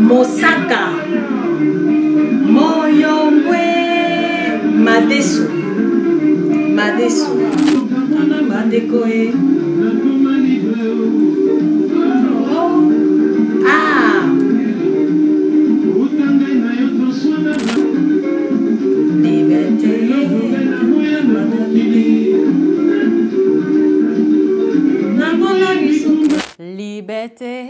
Mosaka, Moyombwe, Madesu, Madesu, Madekoe. Ah, liberté, liberté,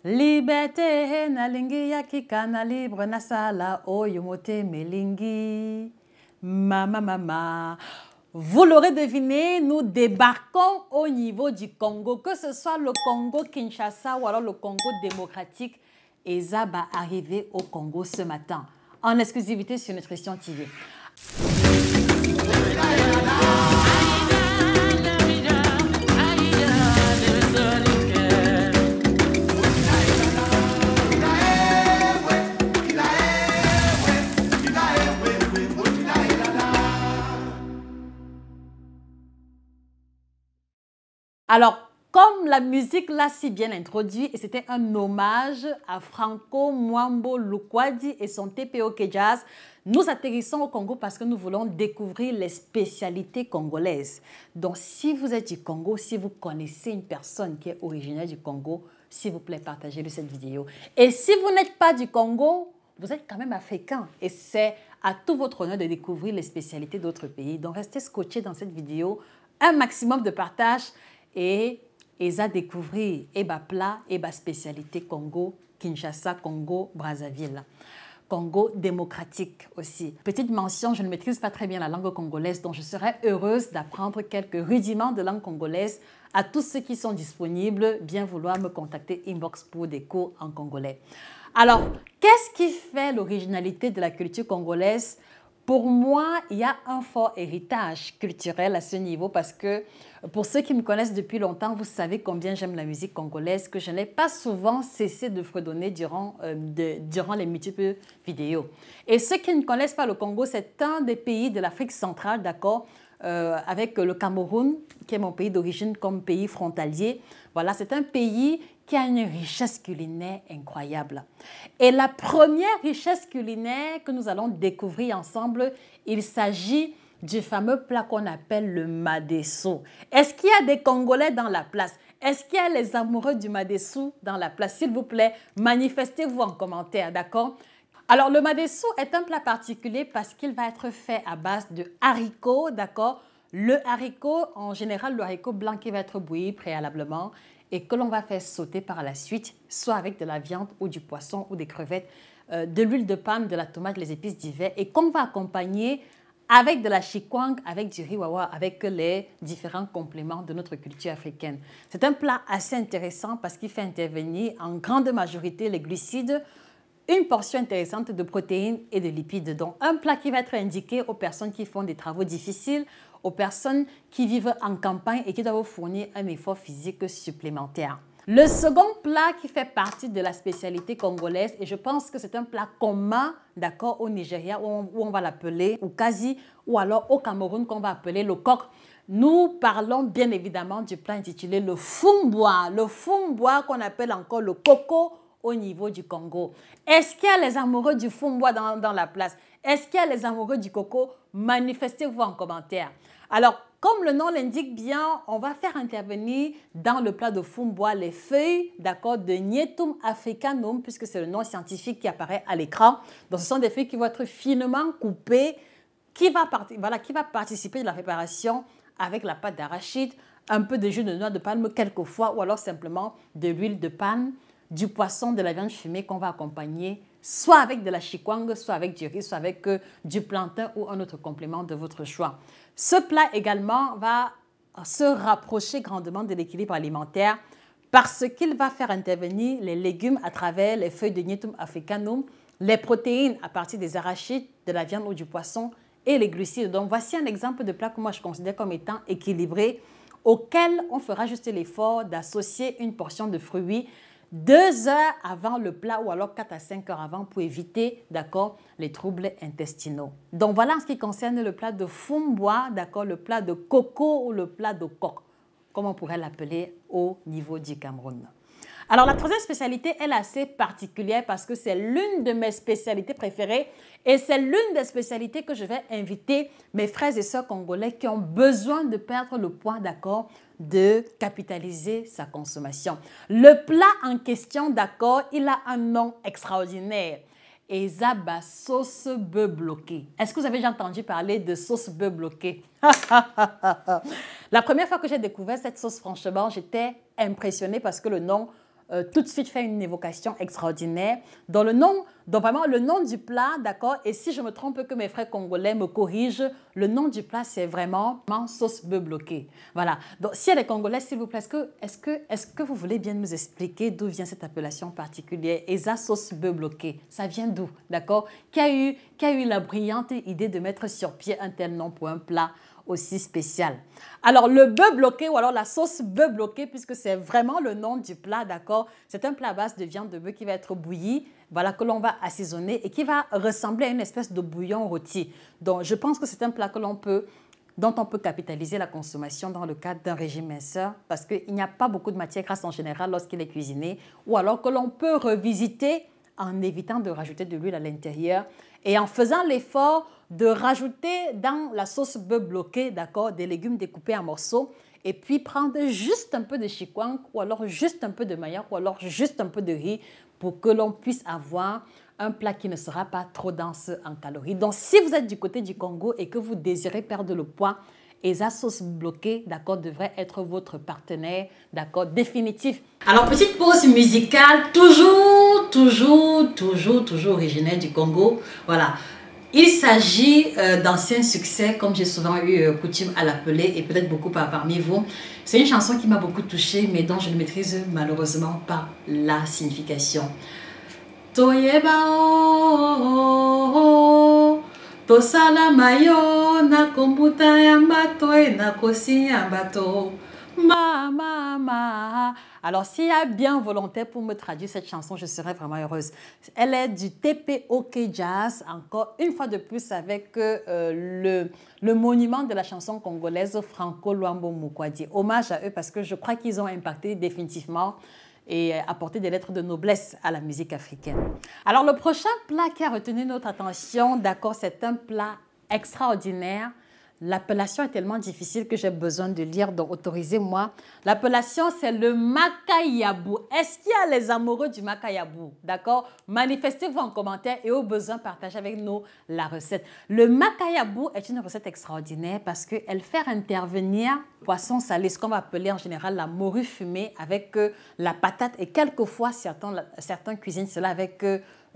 liberté, nalingi yakika na libre na sala oyomote melingi. Mama. Vous l'aurez deviné, nous débarquons au niveau du Congo, que ce soit le Congo Kinshasa ou alors le Congo démocratique. Eza va arriver au Congo ce matin, en exclusivité sur Nutrition TV. Alors, comme la musique l'a si bien introduit, et c'était un hommage à Franco Mwambo Lukwadi et son TPOK Jazz, nous atterrissons au Congo parce que nous voulons découvrir les spécialités congolaises. Donc, si vous êtes du Congo, si vous connaissez une personne qui est originaire du Congo, s'il vous plaît, partagez-lui cette vidéo. Et si vous n'êtes pas du Congo, vous êtes quand même africain et c'est à tout votre honneur de découvrir les spécialités d'autres pays. Donc, restez scotchés dans cette vidéo, un maximum de partage et à découvrir Eba plat, Eba spécialité Congo, Kinshasa, Congo, Brazzaville. Congo démocratique aussi. Petite mention, je ne maîtrise pas très bien la langue congolaise, donc je serais heureuse d'apprendre quelques rudiments de langue congolaise. À tous ceux qui sont disponibles, bien vouloir me contacter inbox pour des cours en congolais. Alors, qu'est-ce qui fait l'originalité de la culture congolaise? Pour moi, il y a un fort héritage culturel à ce niveau parce que pour ceux qui me connaissent depuis longtemps, vous savez combien j'aime la musique congolaise, que je n'ai pas souvent cessé de fredonner durant les multiples vidéos. Et ceux qui ne connaissent pas le Congo, c'est un des pays de l'Afrique centrale, d'accord, avec le Cameroun, qui est mon pays d'origine comme pays frontalier. Voilà, c'est un pays qui a une richesse culinaire incroyable. Et la première richesse culinaire que nous allons découvrir ensemble, il s'agit du fameux plat qu'on appelle le madessou. Est-ce qu'il y a des Congolais dans la place? Est-ce qu'il y a les amoureux du madessou dans la place? S'il vous plaît, manifestez-vous en commentaire, d'accord? Alors, le madessou est un plat particulier parce qu'il va être fait à base de haricots, d'accord? Le haricot, en général, le haricot blanc qui va être bouilli préalablement et que l'on va faire sauter par la suite, soit avec de la viande ou du poisson ou des crevettes, de l'huile de palme, de la tomate, les épices d'hiver et qu'on va accompagner avec de la chikwang, avec du riz wawa, avec les différents compléments de notre culture africaine. C'est un plat assez intéressant parce qu'il fait intervenir en grande majorité les glucides, une portion intéressante de protéines et de lipides. Donc, un plat qui va être indiqué aux personnes qui font des travaux difficiles, aux personnes qui vivent en campagne et qui doivent fournir un effort physique supplémentaire. Le second plat qui fait partie de la spécialité congolaise, et je pense que c'est un plat commun, d'accord, au Nigeria, où on va l'appeler Ukazi, ou alors au Cameroun, qu'on va appeler le coq. Nous parlons bien évidemment du plat intitulé le fumbwa qu'on appelle encore le coco au niveau du Congo. Est-ce qu'il y a les amoureux du fumbwa dans la place? Est-ce qu'il y a les amoureux du coco? Manifestez-vous en commentaire. Alors, comme le nom l'indique bien, on va faire intervenir dans le plat de fumbwa les feuilles, d'accord, de Nyetum africanum, puisque c'est le nom scientifique qui apparaît à l'écran. Donc, ce sont des feuilles qui vont être finement coupées, qui va participer de la préparation avec la pâte d'arachide, un peu de jus de noix de palme quelquefois, ou alors simplement de l'huile de palme, du poisson, de la viande fumée qu'on va accompagner soit avec de la chikwang, soit avec du riz, soit avec du plantain ou un autre complément de votre choix. Ce plat également va se rapprocher grandement de l'équilibre alimentaire parce qu'il va faire intervenir les légumes à travers les feuilles de Nyetum africanum, les protéines à partir des arachides, de la viande ou du poisson et les glucides. Donc voici un exemple de plat que moi je considère comme étant équilibré, auquel on fera juste l'effort d'associer une portion de fruits, 2 heures avant le plat ou alors 4 à 5 heures avant pour éviter, d'accord, les troubles intestinaux. Donc voilà en ce qui concerne le plat de fumboa, d'accord, le plat de coco ou le plat de coq, comme on pourrait l'appeler au niveau du Cameroun. Alors la troisième spécialité, elle est assez particulière parce que c'est l'une de mes spécialités préférées et c'est l'une des spécialités que je vais inviter mes frères et sœurs congolais qui ont besoin de perdre le poids, d'accord, de capitaliser sa consommation. Le plat en question, d'accord, il a un nom extraordinaire. Ezaba sauce bœuf bloqué. Est-ce que vous avez déjà entendu parler de sauce bœuf bloqué? La première fois que j'ai découvert cette sauce, franchement, j'étais impressionnée parce que le nom tout de suite fait une évocation extraordinaire. Dans vraiment le nom du plat, d'accord, et si je me trompe que mes frères congolais me corrigent, le nom du plat c'est vraiment sauce bœuf bloqué. Voilà. Donc s'il y a des Congolais, s'il vous plaît, est-ce que vous voulez bien nous expliquer d'où vient cette appellation particulière, Eza sauce bœuf bloqué? Ça vient d'où, d'accord? Qui a eu la brillante idée de mettre sur pied un tel nom pour un plat aussi spécial? Alors, le bœuf bloqué ou alors la sauce bœuf bloqué, puisque c'est vraiment le nom du plat, d'accord? C'est un plat à base de viande de bœuf qui va être bouilli, voilà, que l'on va assaisonner et qui va ressembler à une espèce de bouillon rôti. Donc, je pense que c'est un plat dont on peut capitaliser la consommation dans le cadre d'un régime minceur parce qu'il n'y a pas beaucoup de matière grasse en général lorsqu'il est cuisiné ou alors que l'on peut revisiter en évitant de rajouter de l'huile à l'intérieur et en faisant l'effort de rajouter dans la sauce bœuf bloqué, d'accord, des légumes découpés en morceaux et puis prendre juste un peu de chikwang ou alors juste un peu de maïa ou alors juste un peu de riz pour que l'on puisse avoir un plat qui ne sera pas trop dense en calories. Donc, si vous êtes du côté du Congo et que vous désirez perdre le poids, Eza sauce bloquée, d'accord, devrait être votre partenaire, d'accord, définitif. Alors, petite pause musicale, toujours originaire du Congo. Voilà. Il s'agit d'anciens succès, comme j'ai souvent eu coutume à l'appeler, et peut-être beaucoup parmi vous. C'est une chanson qui m'a beaucoup touchée, mais dont je ne maîtrise malheureusement pas la signification. Toyeba o tosala mayo na kombuta ya mbato e na kosi ya mbato ma. Alors s'il y a bien volontaire pour me traduire cette chanson, je serais vraiment heureuse. Elle est du TPOK Jazz, encore une fois de plus avec le monument de la chanson congolaise Franco Luambo Mukwadi. Hommage à eux parce que je crois qu'ils ont impacté définitivement et apporter des lettres de noblesse à la musique africaine. Alors, le prochain plat qui a retenu notre attention, d'accord, c'est un plat extraordinaire. L'appellation est tellement difficile que j'ai besoin de lire, donc autorisez-moi. L'appellation, c'est le makayabou. Est-ce qu'il y a les amoureux du makayabou? D'accord? Manifestez-vous en commentaire et au besoin, partagez avec nous la recette. Le makayabou est une recette extraordinaire parce qu'elle fait intervenir poisson salé, ce qu'on va appeler en général la morue fumée avec la patate et quelquefois certains cuisinent cela avec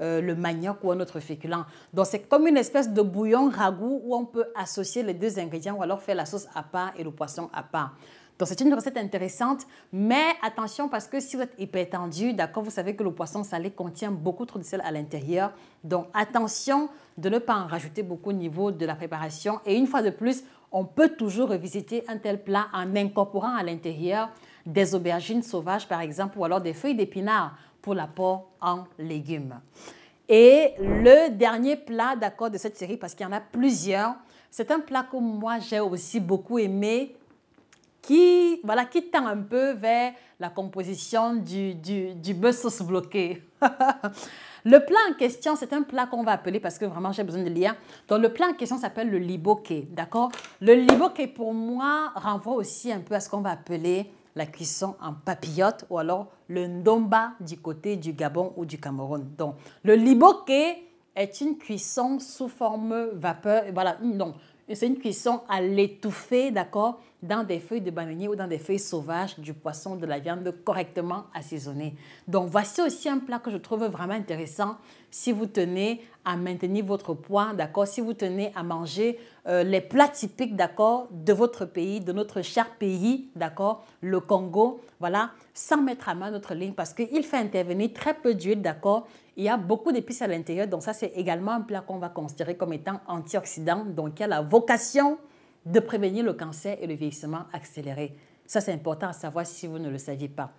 le manioc ou un autre féculent. Donc c'est comme une espèce de bouillon ragoût où on peut associer les deux ingrédients ou alors faire la sauce à part et le poisson à part. Donc c'est une recette intéressante, mais attention parce que si vous êtes hypertendu, d'accord, vous savez que le poisson salé contient beaucoup trop de sel à l'intérieur. Donc attention de ne pas en rajouter beaucoup au niveau de la préparation. Et une fois de plus, on peut toujours revisiter un tel plat en incorporant à l'intérieur des aubergines sauvages par exemple ou alors des feuilles d'épinards pour l'apport en légumes. Et le dernier plat, d'accord, de cette série, parce qu'il y en a plusieurs, c'est un plat que moi j'ai aussi beaucoup aimé, qui tend un peu vers la composition du bœuf sauce bloqué. Le plat en question, c'est un plat qu'on va appeler, parce que vraiment j'ai besoin de lire. Donc le plat en question s'appelle le liboké, d'accord? Le liboké pour moi renvoie aussi un peu à ce qu'on va appeler la cuisson en papillote ou alors le ndomba du côté du Gabon ou du Cameroun. Donc, le liboké est une cuisson sous forme vapeur. Voilà, non, c'est une cuisson à l'étouffer, d'accord, dans des feuilles de bananier ou dans des feuilles sauvages, du poisson, de la viande correctement assaisonnée. Donc, voici aussi un plat que je trouve vraiment intéressant si vous tenez à maintenir votre poids, d'accord, si vous tenez à manger les plats typiques, d'accord, de votre pays, de notre cher pays, d'accord, le Congo, voilà, sans mettre à main notre ligne parce qu'il fait intervenir très peu d'huile, d'accord. Il y a beaucoup d'épices à l'intérieur, donc ça c'est également un plat qu'on va considérer comme étant antioxydant, donc qui a la vocation de prévenir le cancer et le vieillissement accéléré. Ça c'est important à savoir si vous ne le saviez pas.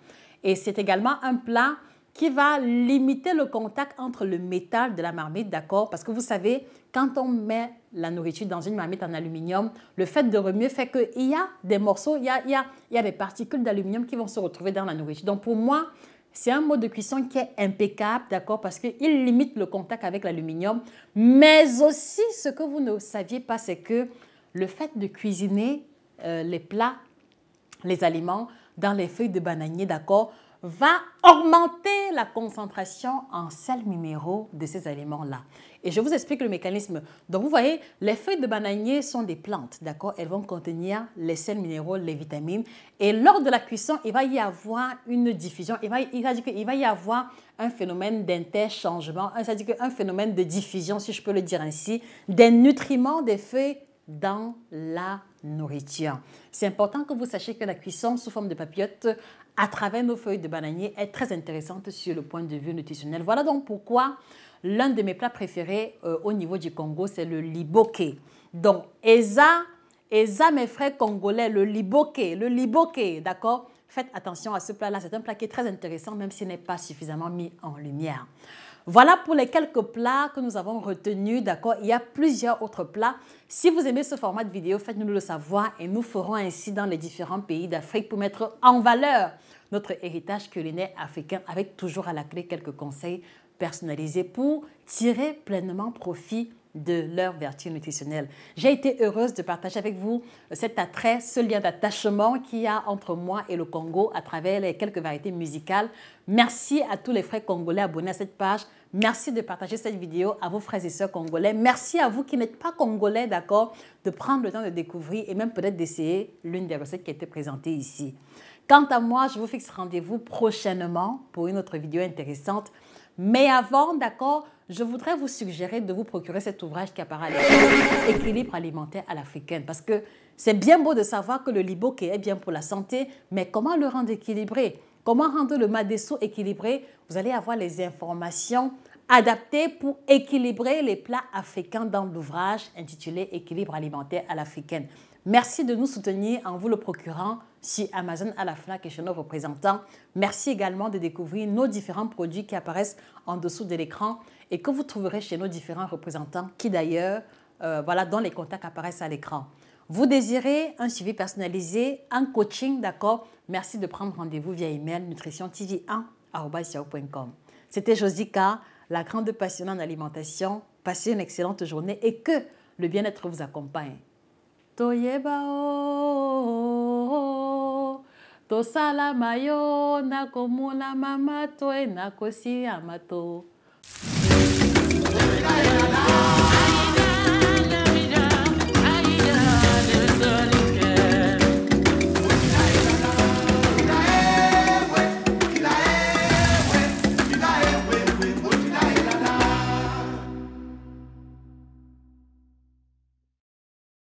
Et c'est également un plat qui va limiter le contact entre le métal de la marmite, d'accord? Parce que vous savez, quand on met la nourriture dans une marmite en aluminium, le fait de remuer fait qu'il y a des morceaux, il y a des particules d'aluminium qui vont se retrouver dans la nourriture. Donc pour moi, c'est un mode de cuisson qui est impeccable, d'accord? Parce qu'il limite le contact avec l'aluminium. Mais aussi, ce que vous ne saviez pas, c'est que le fait de cuisiner les plats, les aliments dans les feuilles de bananier, d'accord, va augmenter la concentration en sels minéraux de ces aliments-là. Et je vous explique le mécanisme. Donc, vous voyez, les feuilles de bananier sont des plantes, d'accord? Elles vont contenir les sels minéraux, les vitamines. Et lors de la cuisson, il va y avoir une diffusion. Il va y avoir un phénomène d'interchangement, c'est-à-dire un phénomène de diffusion, si je peux le dire ainsi, des nutriments des feuilles dans la nourriture. C'est important que vous sachiez que la cuisson sous forme de papillote à travers nos feuilles de bananier est très intéressante sur le point de vue nutritionnel. Voilà donc pourquoi l'un de mes plats préférés au niveau du Congo, c'est le liboké. Donc, Eza, mes frères congolais, le liboké, d'accord? Faites attention à ce plat-là, c'est un plat qui est très intéressant, même s'il n'est pas suffisamment mis en lumière. Voilà pour les quelques plats que nous avons retenus, d'accord? Il y a plusieurs autres plats. Si vous aimez ce format de vidéo, faites-nous le savoir et nous ferons ainsi dans les différents pays d'Afrique pour mettre en valeur notre héritage culinaire africain avec toujours à la clé quelques conseils personnalisés pour tirer pleinement profit de leurs vertus nutritionnelles. J'ai été heureuse de partager avec vous cet attrait, ce lien d'attachement qu'il y a entre moi et le Congo à travers les quelques variétés musicales. Merci à tous les frères congolais abonnés à cette page. Merci de partager cette vidéo à vos frères et sœurs congolais. Merci à vous qui n'êtes pas congolais, d'accord, de prendre le temps de découvrir et même peut-être d'essayer l'une des recettes qui a été présentée ici. Quant à moi, je vous fixe rendez-vous prochainement pour une autre vidéo intéressante. Mais avant, d'accord, je voudrais vous suggérer de vous procurer cet ouvrage qui apparaît à l'écran, Équilibre alimentaire à l'africaine. Parce que c'est bien beau de savoir que le liboké est bien pour la santé, mais comment le rendre équilibré? Comment rendre le madesso équilibré? Vous allez avoir les informations adaptées pour équilibrer les plats africains dans l'ouvrage intitulé Équilibre alimentaire à l'africaine. Merci de nous soutenir en vous le procurant sur Amazon, à la FNAC et chez nos représentants. Merci également de découvrir nos différents produits qui apparaissent en dessous de l'écran et que vous trouverez chez nos différents représentants qui d'ailleurs, voilà, dont les contacts apparaissent à l'écran. Vous désirez un suivi personnalisé, un coaching, d'accord? Merci de prendre rendez-vous via email nutritiontv1@yahoo.com. C'était Josika, la grande passionnée en alimentation. Passez une excellente journée et que le bien-être vous accompagne. Toyeba o tosala mayo na komuna mama to na kosi amato